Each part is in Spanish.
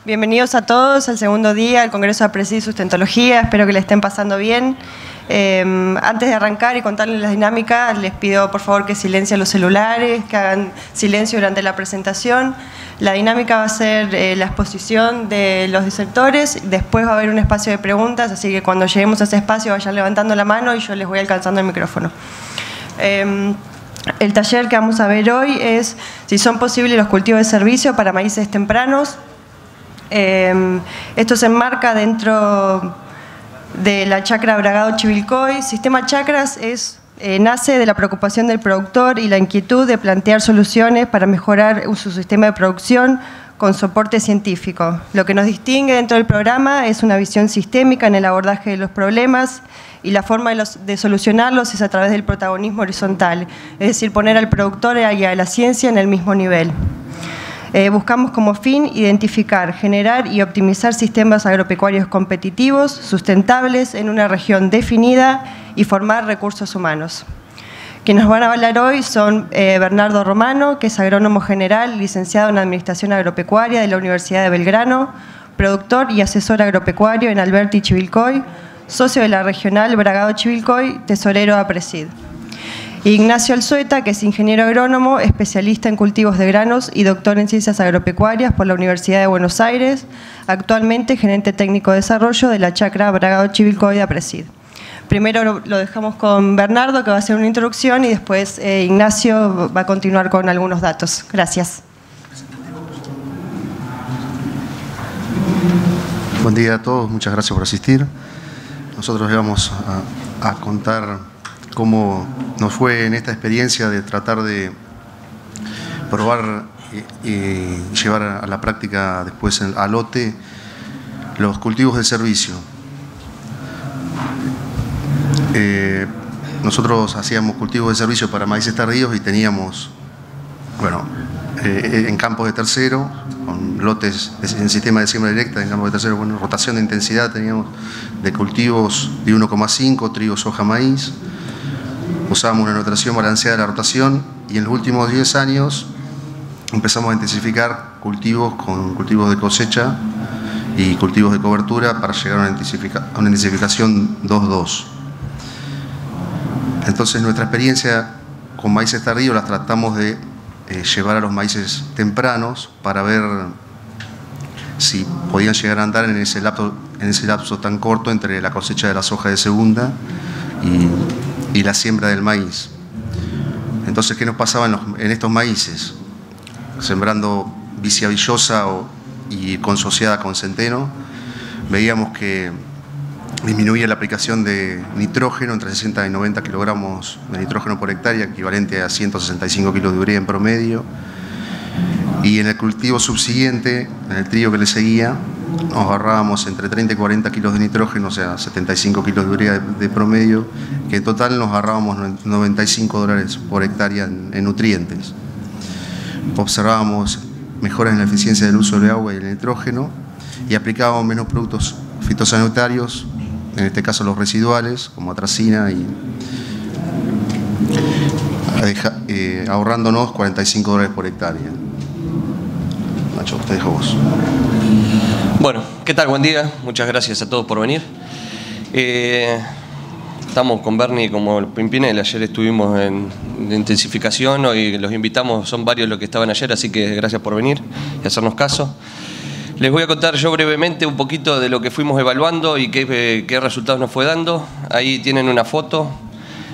Bienvenidos a todos al segundo día del Congreso de APRESID Sustentología. Espero que le estén pasando bien. Antes de arrancar y contarles la dinámica, les pido por favor que silencien los celulares, que hagan silencio durante la presentación. La dinámica va a ser la exposición de los disertores, después va a haber un espacio de preguntas, así que cuando lleguemos a ese espacio vayan levantando la mano y yo les voy alcanzando el micrófono. El taller que vamos a ver hoy es si son posibles los cultivos de servicio para maíces tempranos. Esto se enmarca dentro de la chacra Bragado Chivilcoy. Sistema Chacras nace de la preocupación del productor y la inquietud de plantear soluciones para mejorar su sistema de producción con soporte científico. Lo que nos distingue dentro del programa es una visión sistémica en el abordaje de los problemas y la forma de solucionarlos es a través del protagonismo horizontal, es decir, poner al productor y a la ciencia en el mismo nivel. Buscamos como fin identificar, generar y optimizar sistemas agropecuarios competitivos, sustentables en una región definida y formar recursos humanos. Quienes nos van a hablar hoy son Bernardo Romano, que es agrónomo general, licenciado en Administración Agropecuaria de la Universidad de Belgrano, productor y asesor agropecuario en Alberti Chivilcoy, socio de la regional Bragado Chivilcoy, tesorero de APRESID. Ignacio Alzueta, que es ingeniero agrónomo, especialista en cultivos de granos y doctor en ciencias agropecuarias por la Universidad de Buenos Aires, actualmente gerente técnico de desarrollo de la chacra Bragado Chivilcoy de APRESID. Primero lo dejamos con Bernardo, que va a hacer una introducción, y después Ignacio va a continuar con algunos datos. Gracias. Buen día a todos, muchas gracias por asistir. Nosotros les vamos a contar cómo nos fue en esta experiencia de tratar de probar y llevar a la práctica después al lote los cultivos de servicio. Nosotros hacíamos cultivos de servicio para maíces tardíos y teníamos, en campos de tercero, con lotes en sistema de siembra directa, en campos de tercero, rotación de intensidad teníamos de cultivos de 1,5, trigo, soja, maíz. Usábamos una notación balanceada de la rotación y en los últimos 10 años empezamos a intensificar cultivos con cultivos de cosecha y cultivos de cobertura para llegar a una intensificación 2-2. Entonces nuestra experiencia con maíces tardíos las tratamos de llevar a los maíces tempranos para ver si podían llegar a andar en ese lapso tan corto entre la cosecha de la soja de segunda y la siembra del maíz. Entonces, ¿qué nos pasaba en estos maíces? Sembrando vicia villosa y consociada con centeno, veíamos que disminuía la aplicación de nitrógeno entre 60 y 90 kilogramos de nitrógeno por hectárea, equivalente a 165 kilos de urea en promedio. Y en el cultivo subsiguiente, en el trigo que le seguía, nos ahorrábamos entre 30 y 40 kilos de nitrógeno, o sea, 75 kilos de urea de promedio, que en total nos ahorrábamos $95 por hectárea en nutrientes. Observábamos mejoras en la eficiencia del uso del agua y el nitrógeno y aplicábamos menos productos fitosanitarios, en este caso los residuales, como atracina, y ahorrándonos $45 por hectárea. Nacho, te dejo vos. Bueno, ¿qué tal? Buen día. Muchas gracias a todos por venir. Estamos con Bernie como el Pimpinel. Ayer estuvimos en intensificación, hoy los invitamos, son varios los que estaban ayer, así que gracias por venir y hacernos caso. Les voy a contar yo brevemente un poquito de lo que fuimos evaluando y qué resultados nos fue dando. Ahí tienen una foto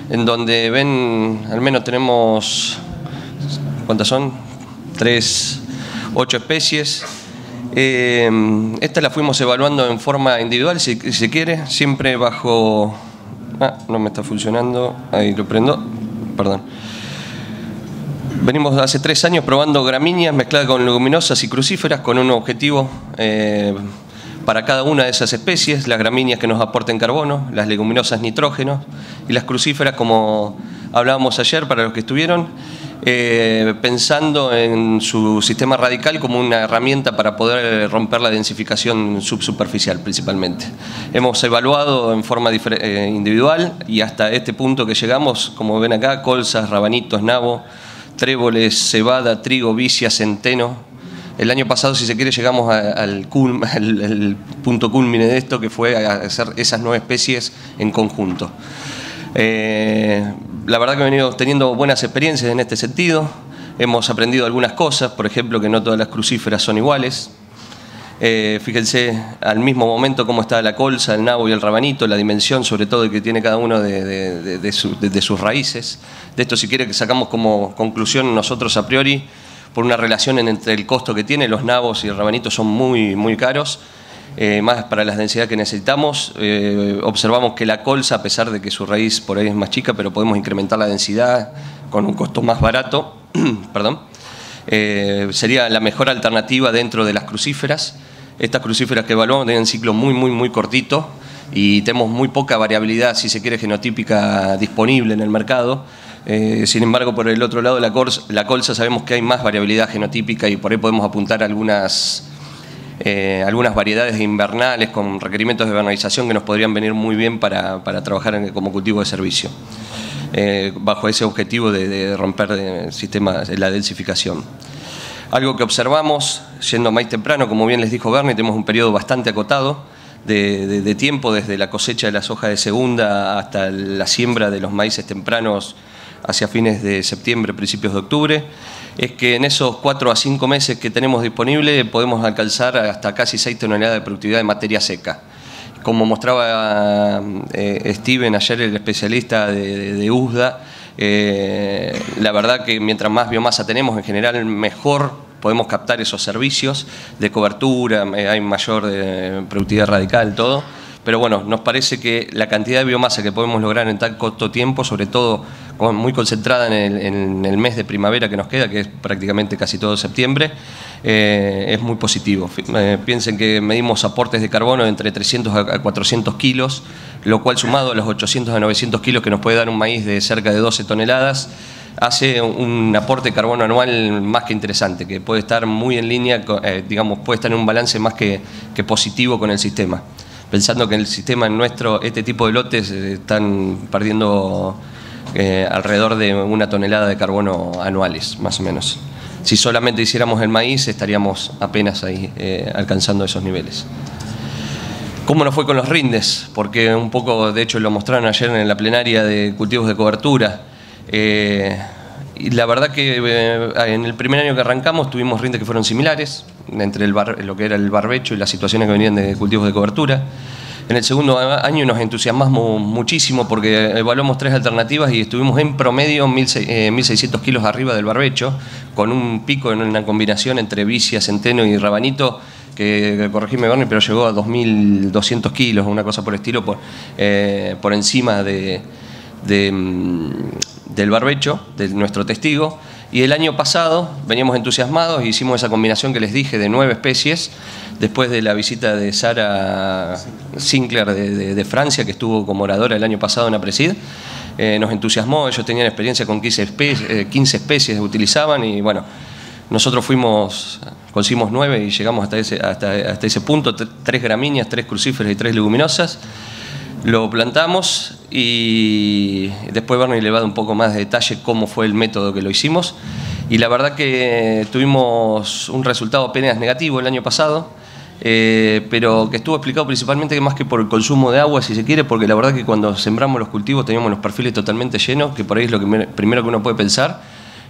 en donde ven, al menos tenemos, ¿cuántas son? 8 especies. Esta la fuimos evaluando en forma individual, si se quiere, siempre bajo... no me está funcionando, ahí lo prendo, perdón. Venimos hace 3 años probando gramíneas mezcladas con leguminosas y crucíferas con un objetivo para cada una de esas especies: las gramíneas que nos aporten carbono, las leguminosas nitrógeno y las crucíferas, como hablábamos ayer para los que estuvieron, pensando en su sistema radical como una herramienta para poder romper la densificación subsuperficial principalmente. Hemos evaluado en forma individual y hasta este punto que llegamos, como ven acá, colzas, rabanitos, nabo, tréboles, cebada, trigo, vicia, centeno, El año pasado, si se quiere, llegamos al punto culmine de esto, que fue a hacer esas 9 especies en conjunto. La verdad que he venido teniendo buenas experiencias en este sentido. Hemos aprendido algunas cosas, por ejemplo, que no todas las crucíferas son iguales. Fíjense al mismo momento cómo está la colza, el nabo y el rabanito, la dimensión sobre todo que tiene cada uno de sus raíces. De esto, si quiere, que sacamos como conclusión nosotros a priori, por una relación entre el costo que tiene, los nabos y el rabanito son muy caros, más para las densidades que necesitamos. Observamos que la colza, a pesar de que su raíz por ahí es más chica, pero podemos incrementar la densidad con un costo más barato. Perdón. Sería la mejor alternativa dentro de las crucíferas. Estas crucíferas que evaluamos tienen un ciclo muy cortito y tenemos muy poca variabilidad, si se quiere, genotípica disponible en el mercado. Sin embargo, por el otro lado, la colza sabemos que hay más variabilidad genotípica y por ahí podemos apuntar algunas variedades invernales con requerimientos de vernalización que nos podrían venir muy bien para trabajar como cultivo de servicio. Bajo ese objetivo de romper el sistema de la densificación. Algo que observamos, yendo a maíz temprano, como bien les dijo Bernie, tenemos un periodo bastante acotado de tiempo, desde la cosecha de la soja de segunda hasta la siembra de los maíces tempranos hacia fines de septiembre, principios de octubre. Es que en esos 4 a 5 meses que tenemos disponible podemos alcanzar hasta casi 6 toneladas de productividad de materia seca. Como mostraba Steven ayer, el especialista de USDA, la verdad que mientras más biomasa tenemos, en general mejor podemos captar esos servicios de cobertura, hay mayor productividad radical, todo. Pero bueno, nos parece que la cantidad de biomasa que podemos lograr en tan corto tiempo, sobre todo muy concentrada en el mes de primavera que nos queda, que es prácticamente casi todo septiembre, es muy positivo. Piensen que medimos aportes de carbono de entre 300 a 400 kilos, lo cual sumado a los 800 a 900 kilos que nos puede dar un maíz de cerca de 12 toneladas, hace un aporte de carbono anual más que interesante, que puede estar muy en línea, digamos, puede estar en un balance más que positivo con el sistema. Pensando que en el sistema nuestro, este tipo de lotes están perdiendo alrededor de 1 tonelada de carbono anuales, más o menos. Si solamente hiciéramos el maíz, estaríamos apenas ahí alcanzando esos niveles. ¿Cómo nos fue con los rindes? Porque un poco, de hecho, lo mostraron ayer en la plenaria de cultivos de cobertura. Y la verdad que en el primer año que arrancamos tuvimos rindes que fueron similares entre lo que era el barbecho y las situaciones que venían de cultivos de cobertura. En el segundo año nos entusiasmamos muchísimo porque evaluamos 3 alternativas y estuvimos en promedio 1.600 kilos arriba del barbecho, con un pico en una combinación entre vicia, centeno y rabanito, que corregime Bernie, pero llegó a 2.200 kilos, una cosa por el estilo, por encima del barbecho, de nuestro testigo. Y el año pasado veníamos entusiasmados e hicimos esa combinación que les dije de 9 especies, después de la visita de Sara Sinclair de Francia, que estuvo como oradora el año pasado en APRESID. Nos entusiasmó, ellos tenían experiencia con 15 especies que utilizaban y bueno, nosotros conseguimos 9 y llegamos hasta ese punto, 3 gramíneas, 3 crucíferas y 3 leguminosas. Lo plantamos y después Bernie le va a dar un poco más de detalle cómo fue el método que lo hicimos. Y la verdad que tuvimos un resultado apenas negativo el año pasado, pero que estuvo explicado principalmente más que por el consumo de agua, si se quiere, porque la verdad que cuando sembramos los cultivos teníamos los perfiles totalmente llenos, que por ahí es lo primero que uno puede pensar.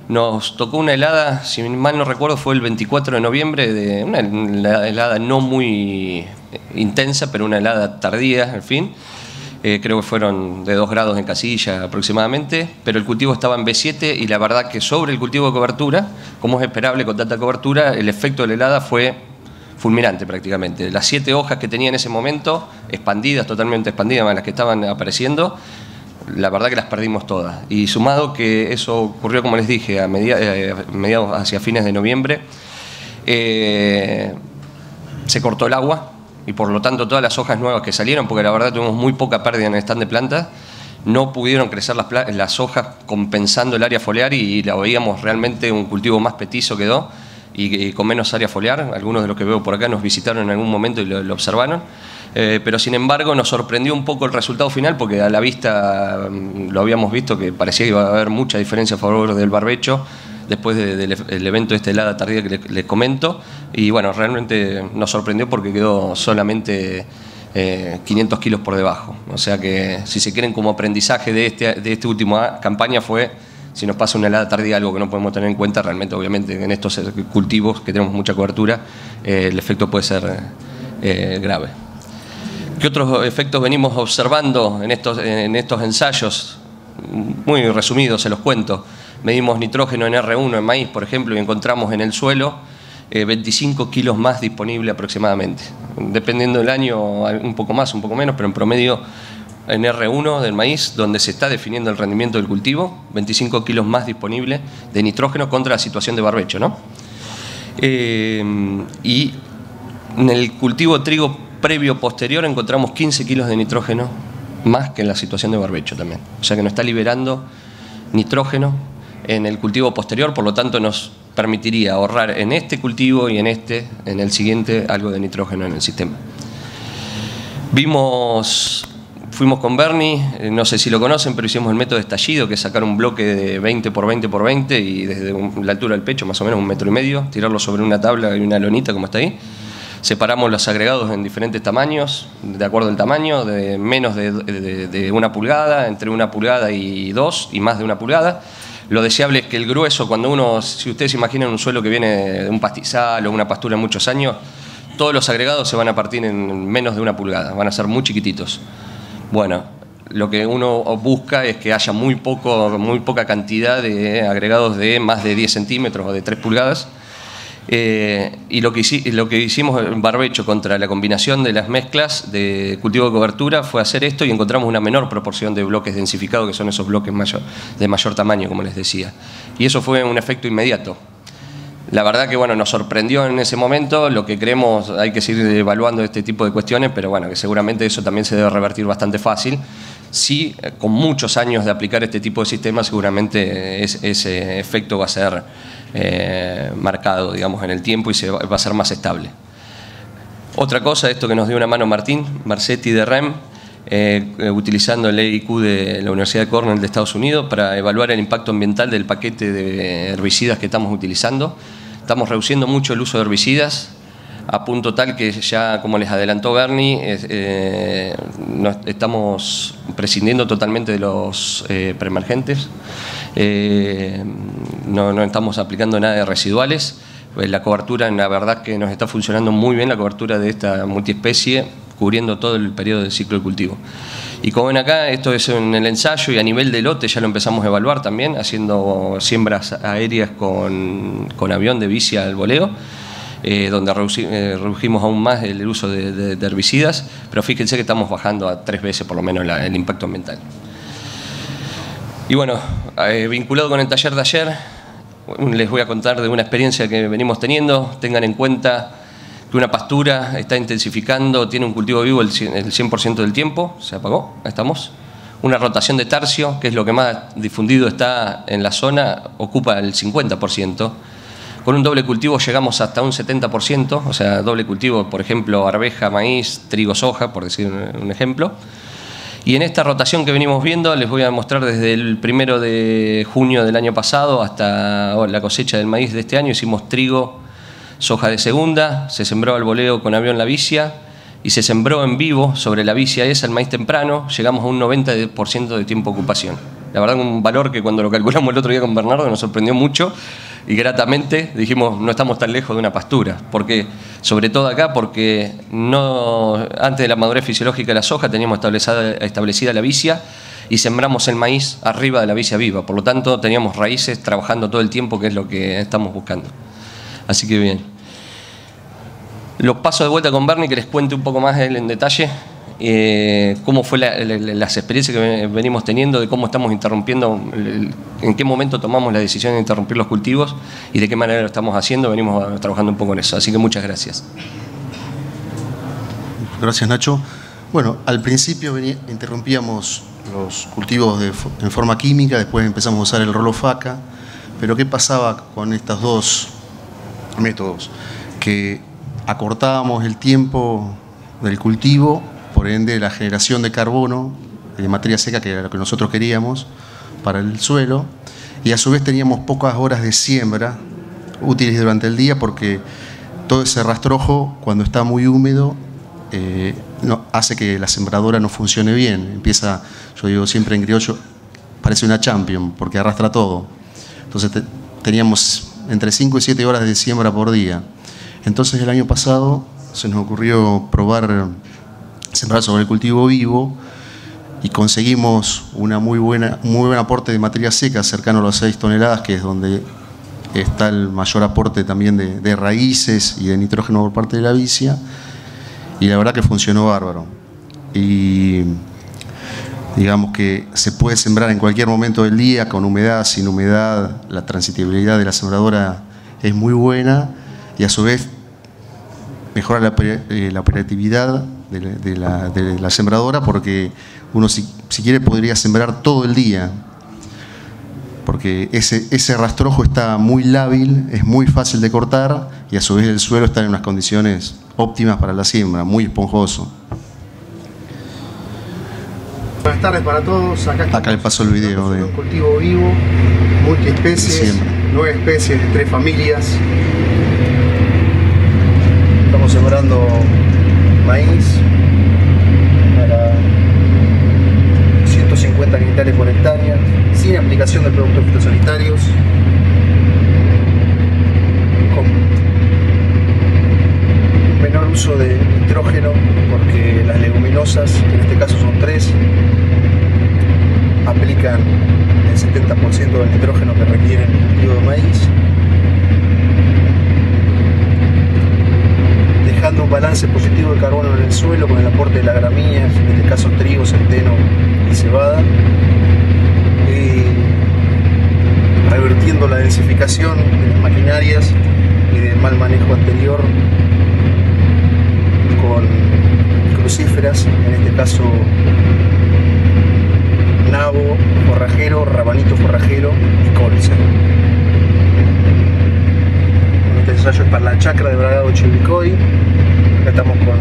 Nos tocó una helada, si mal no recuerdo, fue el 24 de noviembre, una helada no muy intensa, pero una helada tardía, al fin. Creo que fueron de 2 grados en casilla aproximadamente, pero el cultivo estaba en B7 y la verdad que sobre el cultivo de cobertura, como es esperable con tanta cobertura, el efecto de la helada fue fulminante prácticamente. Las 7 hojas que tenía en ese momento, expandidas, totalmente expandidas, las que estaban apareciendo, la verdad que las perdimos todas. Y sumado que eso ocurrió, como les dije, a mediados hacia fines de noviembre, se cortó el agua y por lo tanto todas las hojas nuevas que salieron, porque la verdad tuvimos muy poca pérdida en el stand de plantas, no pudieron crecer las hojas compensando el área foliar y la veíamos realmente un cultivo más petizo quedó y con menos área foliar. Algunos de los que veo por acá nos visitaron en algún momento y lo observaron. Pero sin embargo nos sorprendió un poco el resultado final porque a la vista lo habíamos visto que parecía que iba a haber mucha diferencia a favor del barbecho después del evento este de helada tardía que les comento. Y bueno, realmente nos sorprendió porque quedó solamente 500 kilos por debajo. O sea que, si se quieren, como aprendizaje de esta última campaña fue, si nos pasa una helada tardía, algo que no podemos tener en cuenta, realmente, obviamente, en estos cultivos que tenemos mucha cobertura, el efecto puede ser grave. ¿Qué otros efectos venimos observando en estos ensayos? Muy resumidos, se los cuento. Medimos nitrógeno en R1 en maíz, por ejemplo, y encontramos en el suelo 25 kilos más disponible aproximadamente. Dependiendo del año, un poco más, un poco menos, pero en promedio en R1 del maíz, donde se está definiendo el rendimiento del cultivo, 25 kilos más disponible de nitrógeno contra la situación de barbecho, ¿no? Y en el cultivo de trigo previo posterior encontramos 15 kilos de nitrógeno más que en la situación de barbecho también. O sea que nos está liberando nitrógeno en el cultivo posterior, por lo tanto nos permitiría ahorrar en este cultivo y en el siguiente, algo de nitrógeno en el sistema. Fuimos con Bernie, no sé si lo conocen, pero hicimos el método de estallido, que es sacar un bloque de 20 por 20 por 20 y desde la altura del pecho, más o menos 1,5 metros, tirarlo sobre una tabla y una lonita como está ahí. Separamos los agregados en diferentes tamaños, de acuerdo al tamaño, de menos de 1 pulgada, entre 1 pulgada y 2 y más de 1 pulgada. Lo deseable es que el grueso, si ustedes se imaginan un suelo que viene de un pastizal o una pastura en muchos años, todos los agregados se van a partir en menos de 1 pulgada, van a ser muy chiquititos. Bueno, lo que uno busca es que haya muy poca cantidad de agregados de más de 10 centímetros o de 3 pulgadas. Y lo que hicimos en barbecho contra la combinación de las mezclas de cultivo de cobertura fue hacer esto y encontramos una menor proporción de bloques densificados, que son esos bloques de mayor tamaño, como les decía. Y eso fue un efecto inmediato. La verdad que bueno, nos sorprendió en ese momento. Lo que creemos, hay que seguir evaluando este tipo de cuestiones, pero bueno, que seguramente eso también se debe revertir bastante fácil. Sí, con muchos años de aplicar este tipo de sistemas, seguramente ese efecto va a ser marcado, digamos, en el tiempo y va a ser más estable. Otra cosa, esto que nos dio una mano Martín Marcetti de REM, utilizando el EIQ de la Universidad de Cornell de Estados Unidos para evaluar el impacto ambiental del paquete de herbicidas que estamos utilizando. Estamos reduciendo mucho el uso de herbicidas, a punto tal que ya, como les adelantó Bernie, estamos prescindiendo totalmente de los preemergentes. No estamos aplicando nada de residuales. La cobertura, la verdad que nos está funcionando muy bien, la cobertura de esta multiespecie, cubriendo todo el periodo del ciclo de cultivo. Y como ven acá, esto es en el ensayo y a nivel de lote ya lo empezamos a evaluar también, haciendo siembras aéreas con avión de bici al voleo, donde redujimos aún más el uso de herbicidas, pero fíjense que estamos bajando a 3 veces por lo menos el impacto ambiental. Y bueno, vinculado con el taller de ayer, les voy a contar de una experiencia que venimos teniendo. Tengan en cuenta que una pastura está intensificando, tiene un cultivo vivo el 100% del tiempo, se apagó, ahí estamos. Una rotación de tercio, que es lo que más difundido está en la zona, ocupa el 50%. Con un doble cultivo llegamos hasta un 70%, o sea, doble cultivo, por ejemplo, arveja, maíz, trigo, soja, por decir un ejemplo. Y en esta rotación que venimos viendo, les voy a mostrar desde el 1 de junio del año pasado hasta la cosecha del maíz de este año. Hicimos trigo, soja de segunda, se sembró al voleo con avión la vicia y se sembró en vivo sobre la vicia esa el maíz temprano. Llegamos a un 90% de tiempo de ocupación. La verdad, un valor que cuando lo calculamos el otro día con Bernardo nos sorprendió mucho y gratamente dijimos, no estamos tan lejos de una pastura. Porque, sobre todo acá, porque antes de la madurez fisiológica de la soja teníamos establecida la vicia y sembramos el maíz arriba de la vicia viva. Por lo tanto, teníamos raíces trabajando todo el tiempo, que es lo que estamos buscando. Así que bien. Los paso de vuelta con Bernie, que les cuente un poco más él en detalle cómo fue las experiencias que venimos teniendo, de cómo estamos interrumpiendo, en qué momento tomamos la decisión de interrumpir los cultivos y de qué manera lo estamos haciendo. Venimos trabajando un poco en eso, así que muchas gracias. Gracias, Nacho. Bueno, al principio interrumpíamos los cultivos en forma química, después empezamos a usar el rolofaca, pero ¿qué pasaba con estos dos métodos? Que acortábamos el tiempo del cultivo, por ende la generación de carbono, de materia seca, que era lo que nosotros queríamos para el suelo, y a su vez teníamos pocas horas de siembra útiles durante el día, porque todo ese rastrojo, cuando está muy húmedo, hace que la sembradora no funcione bien. Empieza, yo digo siempre en criollo, parece una champion, porque arrastra todo. Entonces teníamos entre 5 y 7 horas de siembra por día. Entonces el año pasado se nos ocurrió probar sembrar sobre el cultivo vivo, y conseguimos un muy buen aporte de materia seca, cercano a las 6 toneladas, que es donde está el mayor aporte también de raíces y de nitrógeno por parte de la vicia, y la verdad que funcionó bárbaro. Y digamos que se puede sembrar en cualquier momento del día, con humedad, sin humedad. La transitibilidad de la sembradora es muy buena, y a su vez mejora la operatividad de la sembradora, porque uno si quiere podría sembrar todo el día, porque ese rastrojo está muy lábil, es muy fácil de cortar, y a su vez el suelo está en unas condiciones óptimas para la siembra, muy esponjoso. Buenas tardes para todos. Acá le paso el video de un cultivo vivo, multiespecies, 9 especies de 3 familias. Estamos sembrando maíz para 150 quintales por hectárea, sin aplicación de productos fitosanitarios, con menor uso de nitrógeno, porque las leguminosas, que en este caso son 3, aplican el 70% del nitrógeno que requiere el cultivo de maíz, dejando un balance positivo de carbono en el suelo con el aporte de las gramíneas, en este caso trigo, centeno y cebada, revirtiendo la densificación de las maquinarias y del mal manejo anterior con crucíferas, en este caso nabo forrajero, rabanito forrajero y colza. Este ensayo es para la chacra de Bragado Chivilcoy. Acá estamos con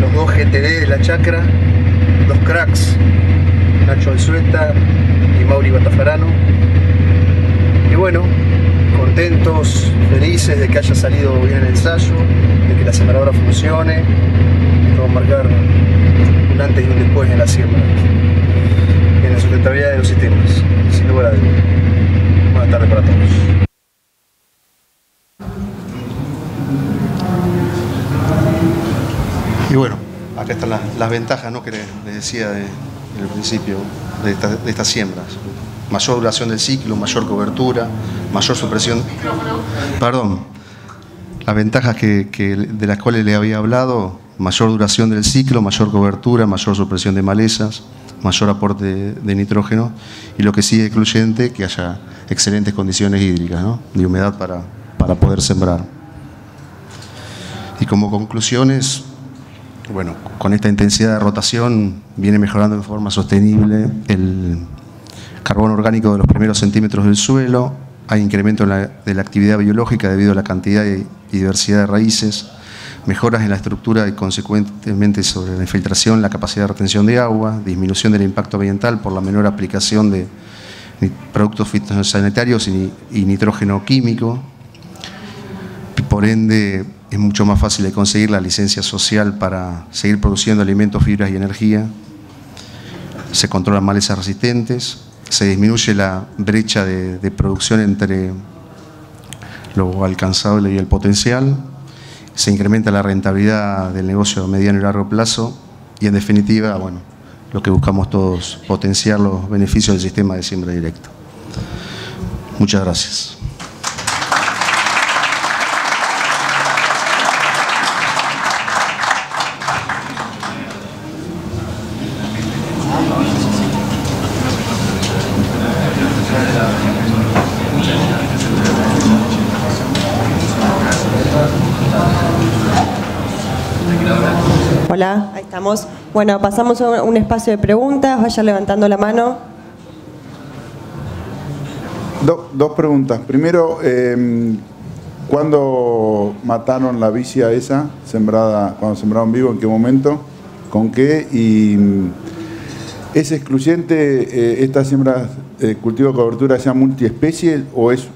los 2 GTD de la chacra, 2 cracks, Nacho Alzueta y Mauri Batafarano. Y bueno, contentos, felices de que haya salido bien el ensayo, de que la sembradora funcione. Vamos a marcar un antes y un después en la siembra, en la sustentabilidad de los sistemas, sin lugar a dudas. Buenas tardes para todos. Y bueno, acá están las ventajas, ¿no?, que les decía en el principio de estas siembras. Mayor duración del ciclo, mayor cobertura, mayor supresión. Perdón, las ventajas de las cuales le había hablado: mayor duración del ciclo, mayor cobertura, mayor supresión de malezas, mayor aporte de nitrógeno, y lo que sí es excluyente, que haya excelentes condiciones hídricas, ¿no?, de humedad para poder sembrar. Y como conclusiones, bueno, con esta intensidad de rotación viene mejorando de forma sostenible el carbono orgánico de los primeros centímetros del suelo, hay incremento de la actividad biológica debido a la cantidad y diversidad de raíces, mejoras en la estructura y consecuentemente sobre la infiltración, la capacidad de retención de agua, disminución del impacto ambiental por la menor aplicación de productos fitosanitarios y nitrógeno químico. Por ende, es mucho más fácil de conseguir la licencia social para seguir produciendo alimentos, fibras y energía. Se controlan malezas resistentes, se disminuye la brecha de producción entre lo alcanzable y el potencial, se incrementa la rentabilidad del negocio a mediano y largo plazo, y en definitiva, bueno, lo que buscamos todos, potenciar los beneficios del sistema de siembra directa. Muchas gracias. Hola, ahí estamos. Bueno, pasamos a un espacio de preguntas. Vaya levantando la mano. Dos preguntas. Primero, ¿cuándo mataron la vicia esa sembrada, cuando sembraron vivo? ¿En qué momento? ¿Con qué? ¿Es excluyente esta siembra cultivo de cobertura ya multiespecie o es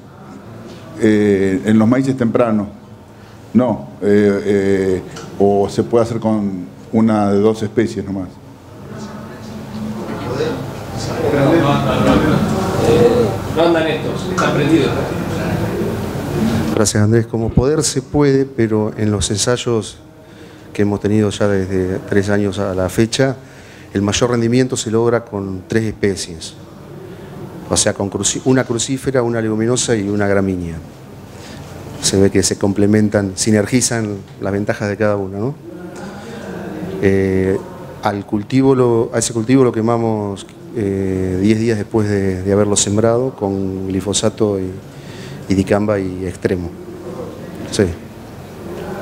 en los maíces tempranos? No. ¿O se puede hacer con una de 2 especies nomás? No andan estos, están prendidos. Gracias, Andrés. Como poder se puede, pero en los ensayos que hemos tenido ya desde 3 años a la fecha, el mayor rendimiento se logra con 3 especies. O sea, con una crucífera, una leguminosa y una gramínea. Se ve que se complementan, sinergizan las ventajas de cada una, ¿no? A ese cultivo lo quemamos 10 días después de haberlo sembrado con glifosato y dicamba y extremo. Sí.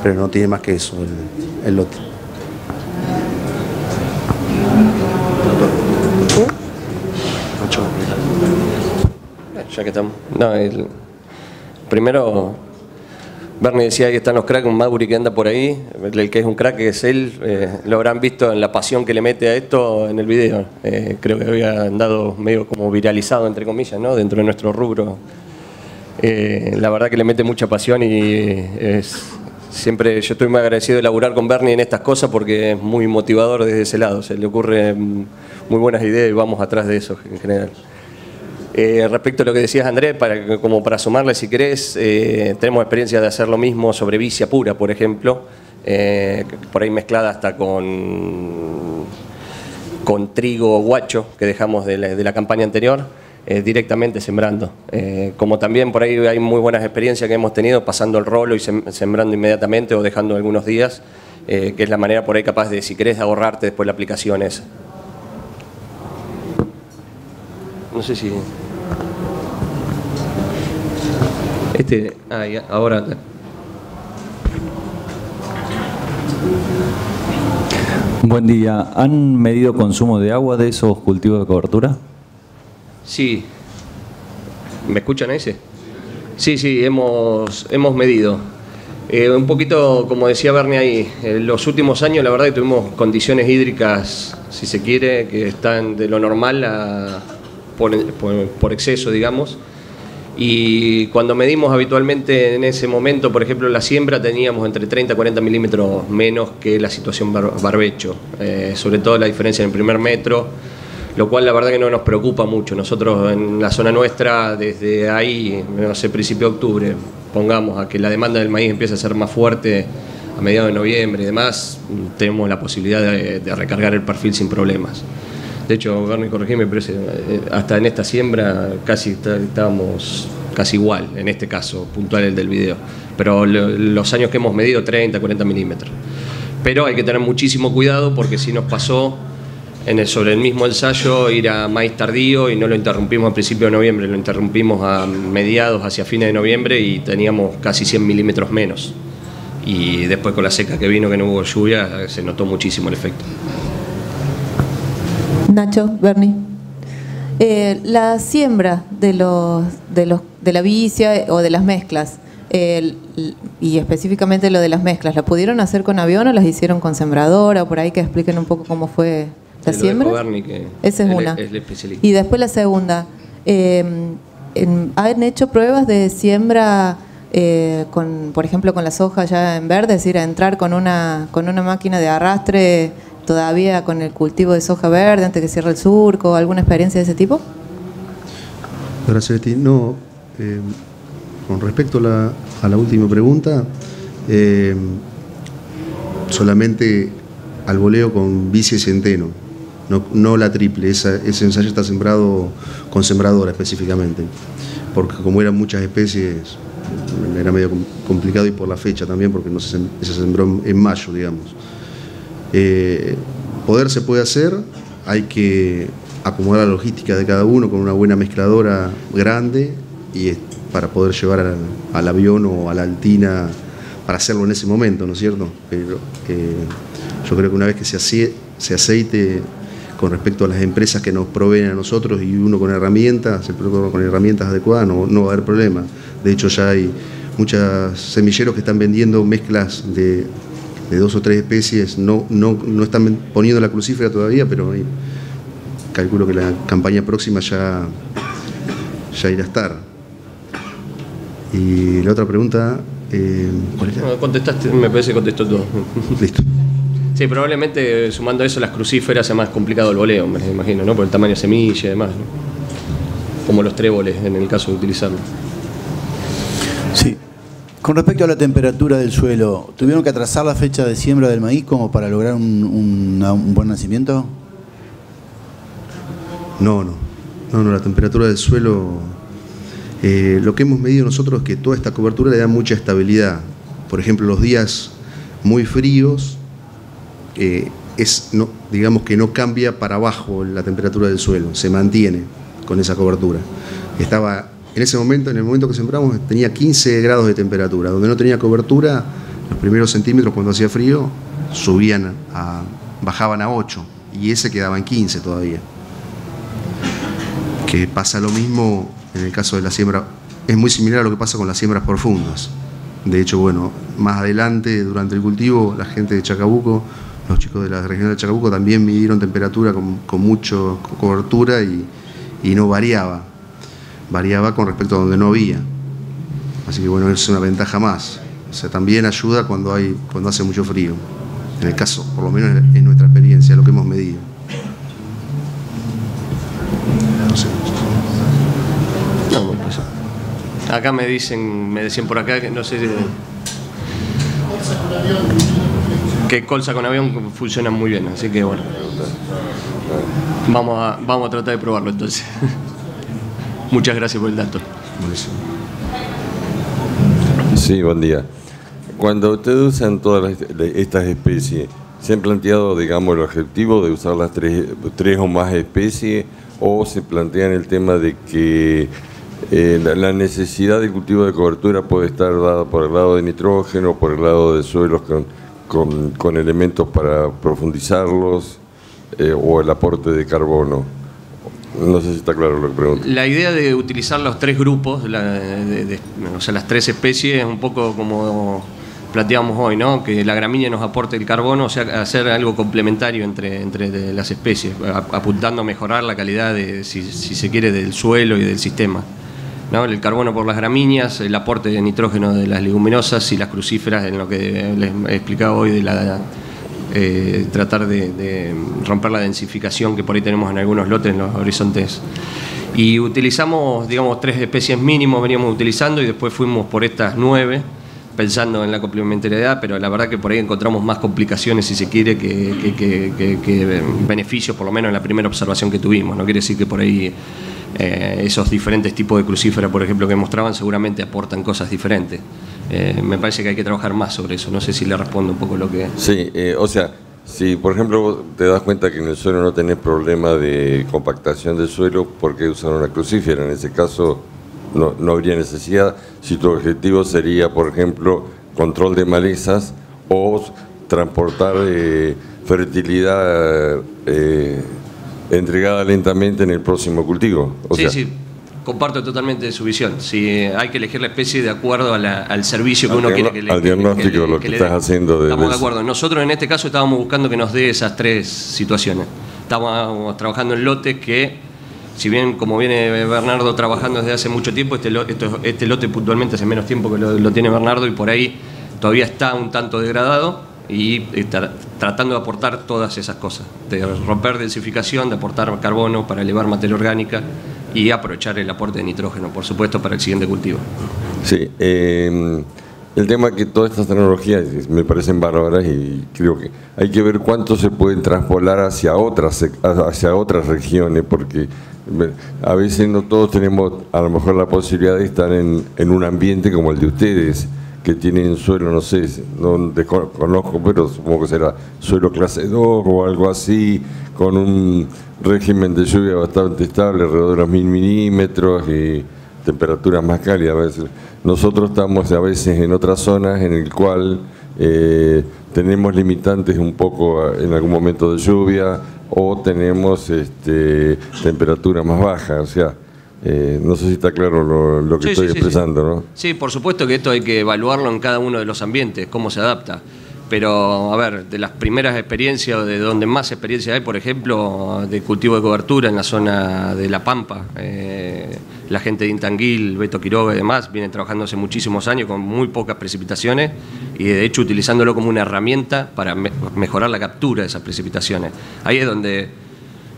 Pero no tiene más que eso el lote. Ya que estamos. No, primero, Bernie decía que están los cracks, un Mauri que anda por ahí. El que es un crack es él. Lo habrán visto en la pasión que le mete a esto en el video. Creo que había andado medio como viralizado, entre comillas, ¿no? Dentro de nuestro rubro. La verdad que le mete mucha pasión y siempre yo estoy muy agradecido de laburar con Bernie en estas cosas porque es muy motivador desde ese lado. Se le ocurren muy buenas ideas y vamos atrás de eso en general. Respecto a lo que decías, Andrés, como para sumarle si querés, tenemos experiencia de hacer lo mismo sobre vicia pura, por ejemplo, por ahí mezclada hasta con trigo guacho que dejamos de la campaña anterior, directamente sembrando. Como también por ahí hay muy buenas experiencias que hemos tenido pasando el rolo y sembrando inmediatamente o dejando algunos días, que es la manera por ahí capaz de, si querés, ahorrarte después la aplicación esa. No sé si... ahora... Buen día. ¿Han medido consumo de agua de esos cultivos de cobertura? Sí. ¿Me escuchan ese? Sí, hemos medido. Un poquito, como decía Bernie ahí, en los últimos años la verdad que tuvimos condiciones hídricas, si se quiere, que están de lo normal por exceso, digamos. Y cuando medimos habitualmente en ese momento, por ejemplo, la siembra teníamos entre 30 y 40 milímetros menos que la situación barbecho, sobre todo la diferencia en el primer metro, lo cual la verdad que no nos preocupa mucho. Nosotros en la zona nuestra, desde ahí, no sé, principio de octubre, pongamos a que la demanda del maíz empiece a ser más fuerte a mediados de noviembre y demás, tenemos la posibilidad de recargar el perfil sin problemas. De hecho, Bernie, corregime, pero hasta en esta siembra estábamos casi igual, en este caso, puntual el del video. Pero los años que hemos medido, 30, 40 milímetros. Pero hay que tener muchísimo cuidado porque si nos pasó sobre el mismo ensayo ir a maíz tardío y no lo interrumpimos a principios de noviembre, lo interrumpimos a mediados, hacia fines de noviembre y teníamos casi 100 milímetros menos. Y después con la seca que vino, que no hubo lluvia, se notó muchísimo el efecto. Nacho, Bernie. La siembra de la vicia o de las mezclas, y específicamente lo de las mezclas, ¿la pudieron hacer con avión o las hicieron con sembradora? O por ahí que expliquen un poco cómo fue la siembra. Bernie, que esa es una. Es el especialista. Y después la segunda. ¿Han hecho pruebas de siembra, por ejemplo, con la soja ya en verde? Es decir, a entrar con una máquina de arrastre todavía con el cultivo de soja verde antes que cierre el surco, ¿alguna experiencia de ese tipo? Gracias, Betty. No, con respecto a la última pregunta, solamente al voleo con vicia y centeno, no la triple. Ese ensayo está sembrado con sembradora específicamente, porque como eran muchas especies, era medio complicado y por la fecha también, porque no se sembró en mayo, digamos. Poder se puede hacer, hay que acomodar la logística de cada uno con una buena mezcladora grande y para poder llevar al avión o a la altina para hacerlo en ese momento, ¿no es cierto? Pero yo creo que una vez que se aceite con respecto a las empresas que nos proveen a nosotros y uno con herramientas, el productor con herramientas adecuadas, no va a haber problema. De hecho ya hay muchos semilleros que están vendiendo mezclas de 2 o 3 especies, no están poniendo la crucífera todavía, pero calculo que la campaña próxima ya irá a estar. Y la otra pregunta, ¿cuál era? No, contestaste, me parece que contestó todo. Listo. Sí, probablemente sumando a eso las crucíferas sea más complicado el voleo, me imagino, ¿no? Por el tamaño de semilla y demás, ¿no? Como los tréboles en el caso de utilizarlo. Sí. Con respecto a la temperatura del suelo, ¿tuvieron que atrasar la fecha de siembra del maíz como para lograr un buen nacimiento? No, la temperatura del suelo, lo que hemos medido nosotros es que toda esta cobertura le da mucha estabilidad. Por ejemplo, los días muy fríos, digamos que no cambia para abajo la temperatura del suelo, se mantiene con esa cobertura. Estaba en ese momento, en el momento que sembramos, tenía 15 grados de temperatura. Donde no tenía cobertura, los primeros centímetros cuando hacía frío, bajaban a 8 y ese quedaba en 15 todavía. Que pasa lo mismo en el caso de la siembra, es muy similar a lo que pasa con las siembras profundas. De hecho, bueno, más adelante, durante el cultivo, la gente de Chacabuco, los chicos de la región de Chacabuco también midieron temperatura con mucha cobertura y no variaba con respecto a donde no había. Así que bueno, es una ventaja más. O sea, también ayuda cuando hace mucho frío. En el caso, por lo menos en nuestra experiencia, lo que hemos medido. No sé. No, pues, acá me decían por acá que no sé que colza con avión funciona muy bien, así que bueno. Vamos a tratar de probarlo entonces. Muchas gracias por el dato. Sí, buen día. Cuando ustedes usan todas estas especies, ¿se han planteado, digamos, el objetivo de usar las tres o más especies, o se plantean el tema de que la necesidad de cultivo de cobertura puede estar dada por el lado de nitrógeno, por el lado de suelos con elementos para profundizarlos, o el aporte de carbono? No sé si está claro lo que pregunto. La idea de utilizar los tres grupos, o sea, las tres especies, es un poco como planteamos hoy, ¿no? Que la gramínea nos aporte el carbono, o sea, hacer algo complementario entre las especies, apuntando a mejorar la calidad, si se quiere, del suelo y del sistema, ¿no? El carbono por las gramíneas, el aporte de nitrógeno de las leguminosas y las crucíferas, en lo que les he explicado hoy de tratar de romper la densificación que por ahí tenemos en algunos lotes en los horizontes. Y utilizamos, digamos, 3 especies mínimos veníamos utilizando, y después fuimos por estas 9, pensando en la complementariedad, pero la verdad que por ahí encontramos más complicaciones, si se quiere, que beneficios, por lo menos en la primera observación que tuvimos. No quiere decir que por ahí esos diferentes tipos de crucíferas, por ejemplo, que mostraban, seguramente aportan cosas diferentes. Me parece que hay que trabajar más sobre eso. No sé si le respondo un poco lo que... Sí, o sea, si por ejemplo te das cuenta que en el suelo no tenés problema de compactación del suelo, ¿por qué usar una crucífera? En ese caso no habría necesidad. Si tu objetivo sería, por ejemplo, control de malezas o transportar fertilidad entregada lentamente en el próximo cultivo. Sí. Comparto totalmente su visión. Si hay que elegir la especie de acuerdo al servicio que uno quiere que le dé. Al diagnóstico, lo que estás haciendo. Estamos de acuerdo. Nosotros en este caso estábamos buscando que nos dé esas 3 situaciones. Estábamos trabajando en lotes que, si bien como viene Bernardo trabajando desde hace mucho tiempo, este lote puntualmente hace menos tiempo que lo tiene Bernardo, y por ahí todavía está un tanto degradado, y tratando de aportar todas esas cosas, de romper densificación, de aportar carbono para elevar materia orgánica y aprovechar el aporte de nitrógeno, por supuesto, para el siguiente cultivo. Sí, el tema es que todas estas tecnologías me parecen bárbaras, y creo que hay que ver cuánto se pueden traspolar hacia otras regiones, porque a veces no todos tenemos a lo mejor la posibilidad de estar en un ambiente como el de ustedes, que tienen suelo, no sé, no desconozco, pero supongo que será suelo clase 2 o algo así, con un régimen de lluvia bastante estable, alrededor de los 1000 milímetros y temperaturas más cálidas. A veces. Nosotros estamos a veces en otras zonas en el cual tenemos limitantes un poco en algún momento de lluvia, o tenemos temperaturas más bajas, o sea, no sé si está claro lo que estoy expresando, ¿no? Sí, por supuesto que esto hay que evaluarlo en cada uno de los ambientes, cómo se adapta. Pero, a ver, de las primeras experiencias o de donde más experiencia hay, por ejemplo, de cultivo de cobertura en la zona de La Pampa, la gente de Intanguil, Beto Quiroga y demás, vienen trabajando hace muchísimos años con muy pocas precipitaciones y de hecho utilizándolo como una herramienta para mejorar la captura de esas precipitaciones. Ahí es donde,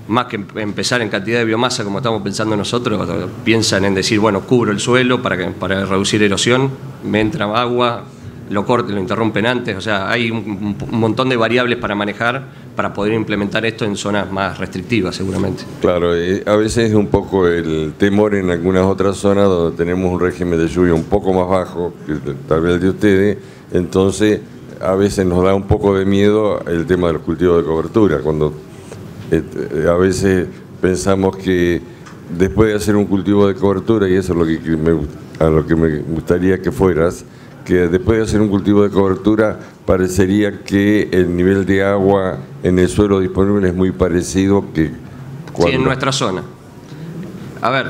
más que empezar en cantidad de biomasa como estamos pensando nosotros, piensan en decir, bueno, cubro el suelo para reducir erosión, me entra agua, lo corten, lo interrumpen antes, o sea, hay un montón de variables para manejar para poder implementar esto en zonas más restrictivas seguramente. Claro, a veces es un poco el temor en algunas otras zonas donde tenemos un régimen de lluvia un poco más bajo que tal vez el de ustedes, entonces a veces nos da un poco de miedo el tema de los cultivos de cobertura, cuando a veces pensamos que después de hacer un cultivo de cobertura, y eso es a lo que me gustaría que fueras, que después de hacer un cultivo de cobertura parecería que el nivel de agua en el suelo disponible es muy parecido que sí, en nuestra zona. A ver,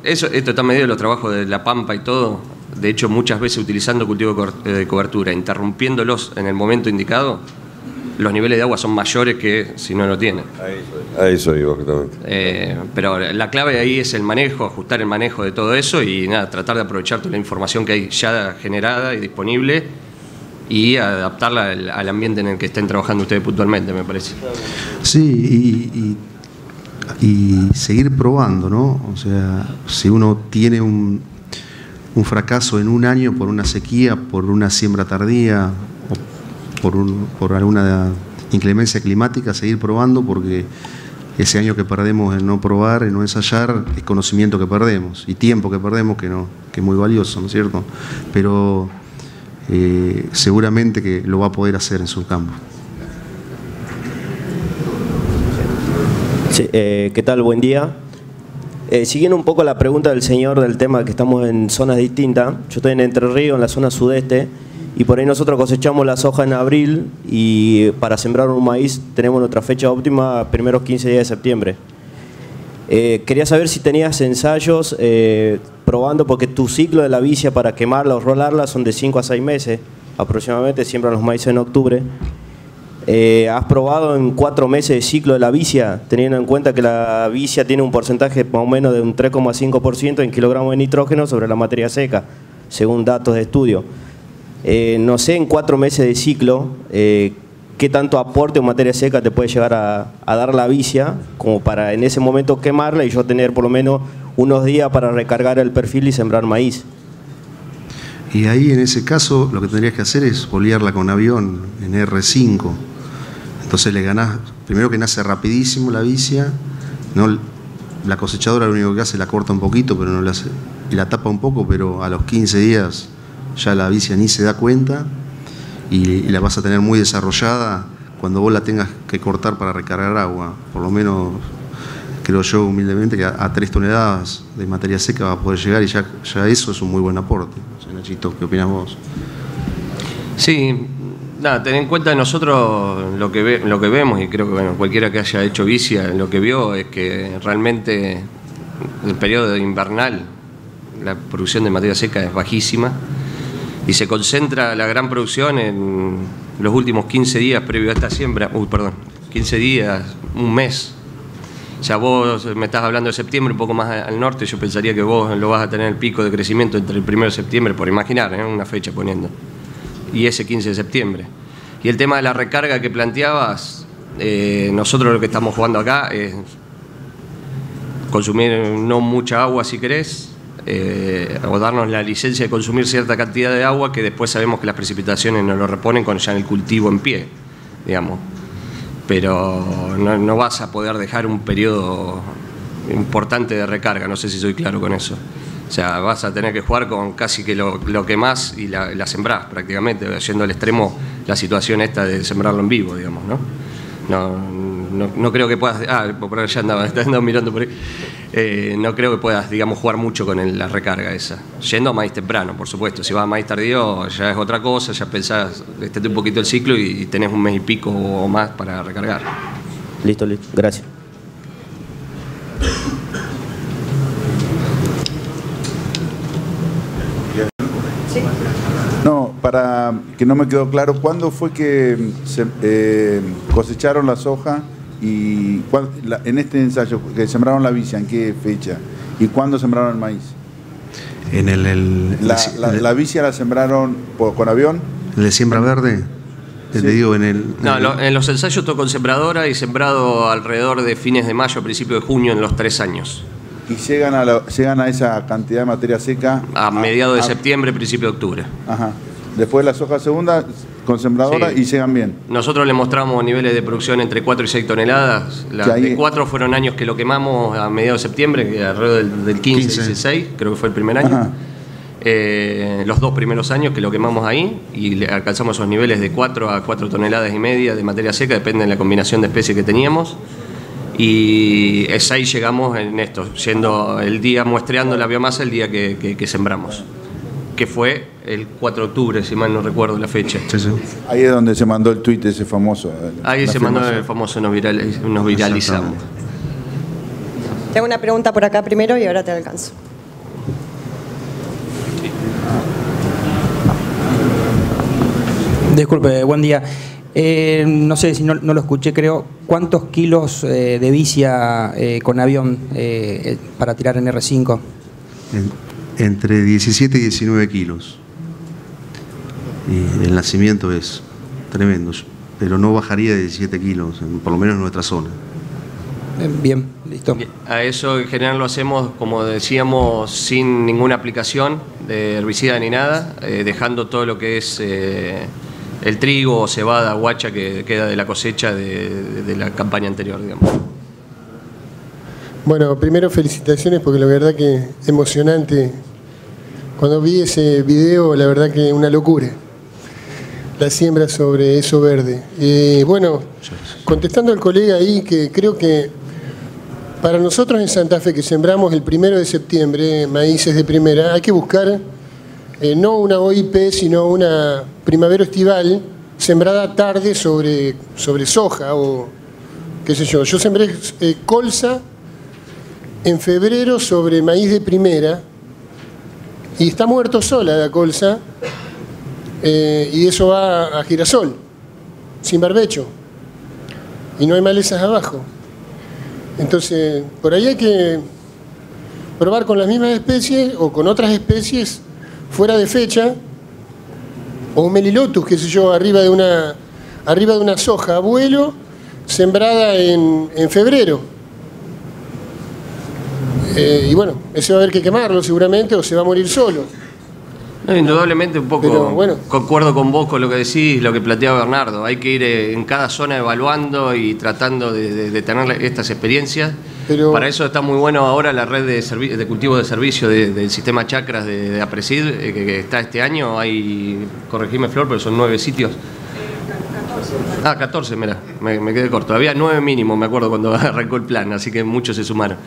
esto está medido en los trabajos de La Pampa y todo. De hecho, muchas veces utilizando cultivo de cobertura, interrumpiéndolos en el momento indicado, los niveles de agua son mayores que si no lo tienen. A eso digo, exactamente. Pero la clave ahí es el manejo, ajustar el manejo de todo eso y nada, tratar de aprovechar toda la información que hay ya generada y disponible y adaptarla al ambiente en el que estén trabajando ustedes puntualmente, me parece. Sí, y seguir probando, ¿no? O sea, si uno tiene un fracaso en un año por una sequía, por una siembra tardía, por alguna inclemencia climática, seguir probando, porque ese año que perdemos en no probar, en no ensayar, es conocimiento que perdemos y tiempo que perdemos que es muy valioso, ¿no es cierto? Pero seguramente que lo va a poder hacer en su campo. Sí, ¿qué tal? Buen día. Siguiendo un poco la pregunta del señor del tema que estamos en zonas distintas, yo estoy en Entre Ríos, en la zona sudeste, y por ahí nosotros cosechamos la soja en abril y para sembrar un maíz tenemos nuestra fecha óptima primeros 15 días de septiembre. Quería saber si tenías ensayos probando, porque tu ciclo de la vicia para quemarla o rolarla son de 5 a 6 meses aproximadamente, siembran los maíces en octubre. ¿Has probado en 4 meses de ciclo de la vicia, teniendo en cuenta que la vicia tiene un porcentaje más o menos de un 3,5% en kilogramos de nitrógeno sobre la materia seca, según datos de estudio? No sé, en 4 meses de ciclo, ¿qué tanto aporte en materia seca te puede llegar a dar la vicia como para en ese momento quemarla y yo tener por lo menos unos días para recargar el perfil y sembrar maíz? Y ahí en ese caso lo que tendrías que hacer es foliarla con avión en R5. Entonces le ganás, primero que nace rapidísimo la vicia, no, la cosechadora lo único que hace la corta un poquito, pero no la hace, y la tapa un poco, pero a los 15 días ya la vicia ni se da cuenta y la vas a tener muy desarrollada cuando vos la tengas que cortar para recargar agua. Por lo menos creo yo humildemente que a 3 toneladas de materia seca va a poder llegar y ya eso es un muy buen aporte. O sea, Nachito, ¿qué opinas vos? Sí, nada, ten en cuenta nosotros lo que vemos, y creo que bueno, cualquiera que haya hecho vicia lo que vio es que realmente el periodo invernal la producción de materia seca es bajísima y se concentra la gran producción en los últimos 15 días previo a esta siembra, 15 días, un mes. O sea, vos me estás hablando de septiembre, un poco más al norte, yo pensaría que vos lo vas a tener el pico de crecimiento entre el 1 de septiembre, por imaginar, una fecha poniendo, y ese 15 de septiembre. Y el tema de la recarga que planteabas, nosotros lo que estamos jugando acá es consumir no mucha agua si querés, o darnos la licencia de consumir cierta cantidad de agua que después sabemos que las precipitaciones nos lo reponen con ya el cultivo en pie, digamos. Pero no vas a poder dejar un periodo importante de recarga, no sé si soy claro con eso. O sea, vas a tener que jugar con casi que lo que más y la sembrás prácticamente, yendo al extremo la situación esta de sembrarlo en vivo, digamos, ¿no? No creo que puedas... por allá andaba mirando por ahí. No creo que puedas, digamos, jugar mucho con la recarga esa. Yendo a maíz temprano, por supuesto. Si vas a maíz tardío ya es otra cosa, ya pensás, extendete un poquito el ciclo y tenés un mes y pico o más para recargar. Listo, gracias. No, para que no me quedó claro, ¿cuándo fue que cosecharon la soja y en este ensayo que sembraron la vicia, en qué fecha? ¿Y cuándo sembraron el maíz? La vicia la sembraron con avión. ¿El de siembra verde? Sí. Te digo, en los ensayos todo con sembradora y sembrado alrededor de fines de mayo, principio de junio en los 3 años. ¿Y llegan a esa cantidad de materia seca? A mediados de septiembre, principio de octubre. Ajá. Después la soja segunda con sembradora, sí. Y llegan bien. Nosotros le mostramos niveles de producción entre 4 y 6 toneladas. De 4 fueron años que lo quemamos a mediados de septiembre, que alrededor del 15 y 16, creo que fue el primer año. Los 2 primeros años que lo quemamos ahí y le alcanzamos esos niveles de 4 a 4 toneladas y media de materia seca, depende de la combinación de especies que teníamos. Y es ahí llegamos en esto, siendo el día muestreando la biomasa el día que sembramos, que fue el 4 de octubre, si mal no recuerdo la fecha. Sí, sí. Ahí es donde se mandó el tuit ese famoso. Ahí se mandó el famoso, nos viralizamos. Te hago una pregunta por acá primero y ahora te alcanzo. Disculpe, buen día. No sé si no lo escuché, creo. ¿Cuántos kilos de vicia con avión para tirar en R5? Entre 17 y 19 kilos. Y el nacimiento es tremendo, pero no bajaría de 17 kilos, por lo menos en nuestra zona. Bien, listo. A eso en general lo hacemos, como decíamos, sin ninguna aplicación de herbicida ni nada, dejando todo lo que es el trigo o cebada, guacha que queda de la cosecha de la campaña anterior, digamos. Bueno, primero felicitaciones porque la verdad que emocionante. Cuando vi ese video, la verdad que una locura. La siembra sobre eso verde. Bueno, contestando al colega ahí, que creo que para nosotros en Santa Fe, que sembramos el 1 de septiembre maíces de primera, hay que buscar no una OIP, sino una primavera estival sembrada tarde sobre soja o qué sé yo. Yo sembré colza en febrero sobre maíz de primera y está muerto sola la colza y eso va a girasol, sin barbecho y no hay malezas abajo. Entonces, por ahí hay que probar con las mismas especies o con otras especies fuera de fecha, o un melilotus, qué sé yo, arriba de una soja abuelo sembrada en febrero. Y bueno, ese va a haber que quemarlo seguramente o se va a morir solo. No, indudablemente un poco. Pero, bueno. Concuerdo con vos con lo que decís, lo que planteaba Bernardo. Hay que ir en cada zona evaluando y tratando de tener estas experiencias. Pero para eso está muy bueno ahora la red de cultivos de servicio del sistema Chacras de APRESID, que está este año. Hay, corregime Flor, pero son 9 sitios. 14, mira, me quedé corto. Había 9 mínimo, me acuerdo cuando arrancó el plan, así que muchos se sumaron.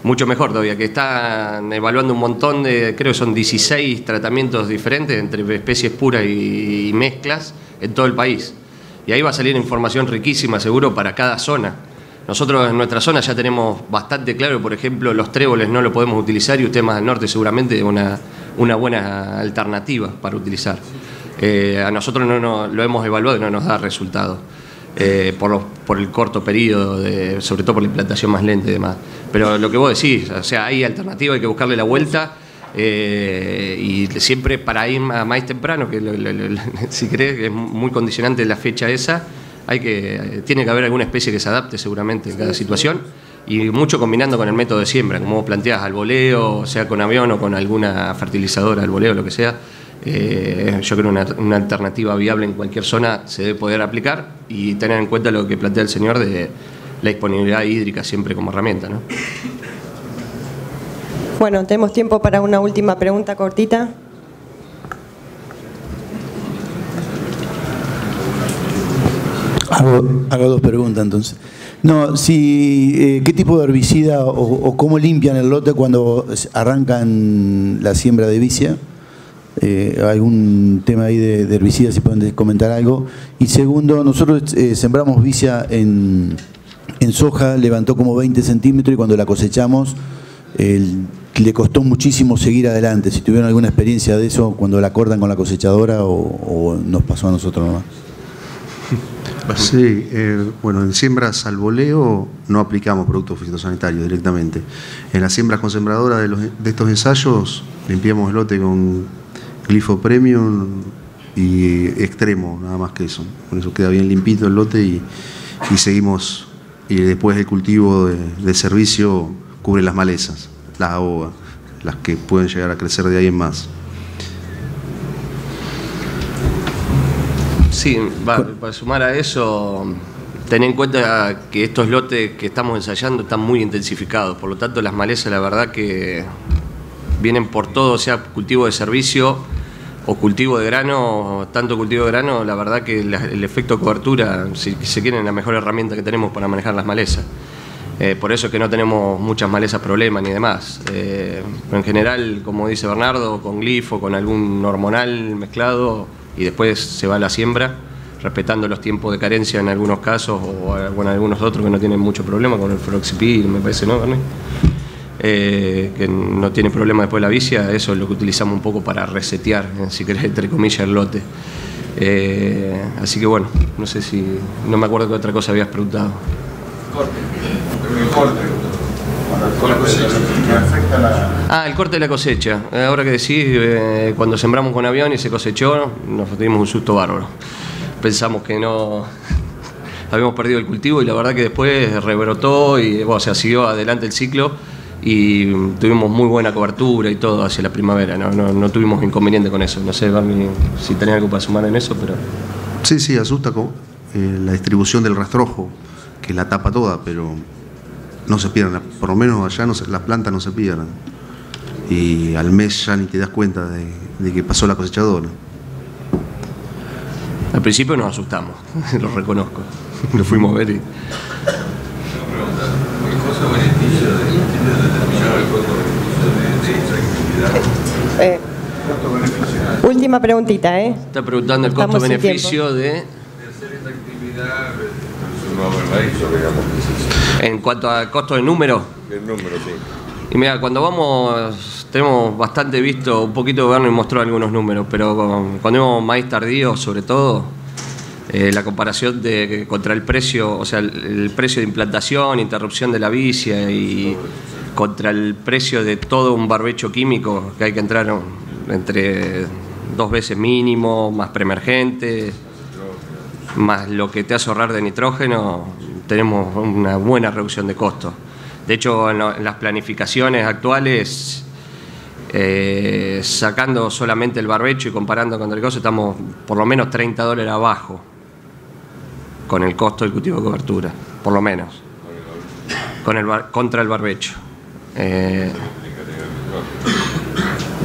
Mucho mejor todavía, que están evaluando un montón de, creo que son 16 tratamientos diferentes entre especies puras y mezclas en todo el país. Y ahí va a salir información riquísima, seguro, para cada zona. Nosotros en nuestra zona ya tenemos bastante claro, por ejemplo, los tréboles no lo podemos utilizar y usted más al norte seguramente una buena alternativa para utilizar. A nosotros no lo hemos evaluado y no nos da resultado. Por el corto periodo, sobre todo por la implantación más lenta y demás. Pero lo que vos decís, o sea, hay alternativa, hay que buscarle la vuelta y siempre para ir a maíz temprano, que si crees que es muy condicionante la fecha esa, tiene que haber alguna especie que se adapte seguramente en cada situación y mucho combinando con el método de siembra, como vos planteás, al voleo, sea con avión o con alguna fertilizadora al voleo, lo que sea. Yo creo una alternativa viable en cualquier zona se debe poder aplicar y tener en cuenta lo que plantea el señor de la disponibilidad hídrica siempre como herramienta, ¿no? Bueno, tenemos tiempo para una última pregunta cortita. Hago 2 preguntas entonces. No, ¿qué tipo de herbicida o cómo limpian el lote cuando arrancan la siembra de vicia? Algún tema ahí de herbicidas, si pueden comentar algo. Y segundo, nosotros sembramos vicia en soja, levantó como 20 centímetros y cuando la cosechamos le costó muchísimo seguir adelante. Si tuvieron alguna experiencia de eso cuando la cortan con la cosechadora o nos pasó a nosotros nomás. Sí, bueno, en siembras al voleo no aplicamos productos fitosanitarios directamente. En las siembras con sembradora de estos ensayos limpiamos el lote con glifo premium y extremo, nada más que eso. Con eso queda bien limpito el lote y seguimos, y después el cultivo de servicio cubre las malezas, las ahoga, las que pueden llegar a crecer de ahí en más. Sí, para sumar a eso, ten en cuenta que estos lotes que estamos ensayando están muy intensificados, por lo tanto las malezas la verdad que vienen por todo, sea cultivo de servicio o cultivo de grano, tanto cultivo de grano, la verdad que el efecto cobertura, si se quiere, es la mejor herramienta que tenemos para manejar las malezas. Por eso es que no tenemos muchas malezas problemas ni demás. Pero en general, como dice Bernardo, con glifo, con algún hormonal mezclado, y después se va a la siembra, respetando los tiempos de carencia en algunos casos, o bueno, algunos otros que no tienen mucho problema, con el fluroxipil, me parece, ¿no, Bernie? Que no tiene problema después de la vicia, eso es lo que utilizamos un poco para resetear, si querés, entre comillas, el lote. Así que bueno, no sé si, no me acuerdo qué otra cosa habías preguntado. El corte de la cosecha. Ahora que decís, cuando sembramos con avión y se cosechó, nos dimos un susto bárbaro. Pensamos que no habíamos perdido el cultivo y la verdad que después rebrotó y bueno, se siguió adelante el ciclo y tuvimos muy buena cobertura y todo hacia la primavera. No tuvimos inconveniente con eso. No sé, Barney, si tenés algo para sumar en eso, pero... Sí, asusta con la distribución del rastrojo, que la tapa toda, pero no se pierden, por lo menos allá las plantas no se pierden. Y al mes ya ni te das cuenta de que pasó la cosechadora. Al principio nos asustamos, lo reconozco. Lo fuimos a ver y... Última preguntita, Está preguntando el costo-beneficio de... En cuanto a costo de número. El número, sí. Y mira, cuando vamos, tenemos bastante visto, un poquito Bernie mostró algunos números, pero cuando vemos maíz tardío, sobre todo, la comparación contra el precio, o sea, el precio de implantación, interrupción de la vicia y contra el precio de todo un barbecho químico, que hay que entrar entre 2 veces mínimo, más preemergente, más lo que te hace ahorrar de nitrógeno, tenemos una buena reducción de costos. De hecho, en las planificaciones actuales, sacando solamente el barbecho y comparando con el costo, estamos por lo menos $30 abajo con el costo del cultivo de cobertura, por lo menos, contra el barbecho.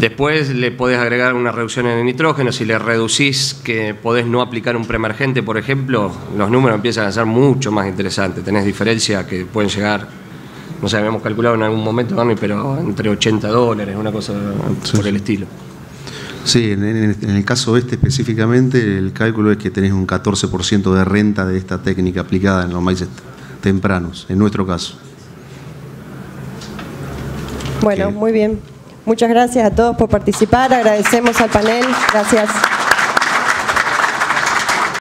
Después le podés agregar una reducción en el nitrógeno. Si le reducís que podés no aplicar un preemergente, por ejemplo, los números empiezan a ser mucho más interesantes. Tenés diferencias que pueden llegar, no sé, habíamos calculado en algún momento, pero entre $80, una cosa por el estilo. Sí, en el caso específicamente, el cálculo es que tenés un 14% de renta de esta técnica aplicada en los maíces tempranos, en nuestro caso. Bueno, muy bien. Muchas gracias a todos por participar. Agradecemos al panel. Gracias.